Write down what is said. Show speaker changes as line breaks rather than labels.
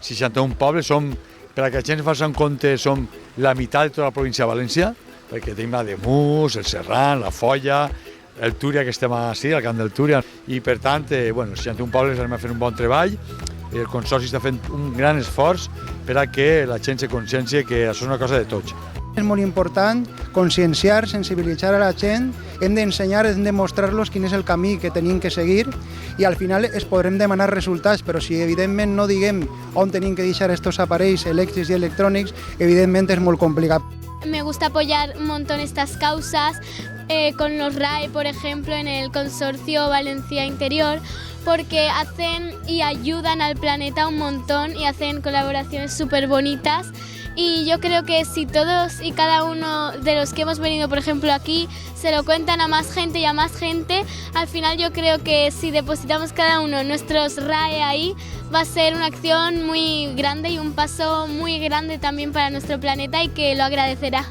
61 pobles, per a que la gent es faci un compte, som la meitat de tota la província de València, perquè tenim la de Mus, el Serran, la Folla, el Túria, que estem així, al camp del Túria, i per tant, 61 pobles anem a fer un bon treball. El Consorci està fent un gran esforç per a que la gent se consciencie que això és una cosa de tots.
És molt important conscienciar, sensibilitzar a la gent, hem d'ensenyar, hem de mostrar-los quin és el camí que tenim que seguir i al final es podrem demanar resultats, però si evidentment no diguem on tenim que deixar estos aparells elèctrics i electrònics, evidentment és molt complicat.
Me gusta apoyar un montón estas causas, con los RAE, por ejemplo, en el Consorcio Valencia Interior, porque hacen y ayudan al planeta un montón y hacen colaboraciones súper bonitas. Y yo creo que si todos y cada uno de los que hemos venido, por ejemplo, aquí, se lo cuentan a más gente y a más gente, al final yo creo que si depositamos cada uno nuestros RAE ahí, va a ser una acción muy grande y un paso muy grande también para nuestro planeta y que lo agradecerá.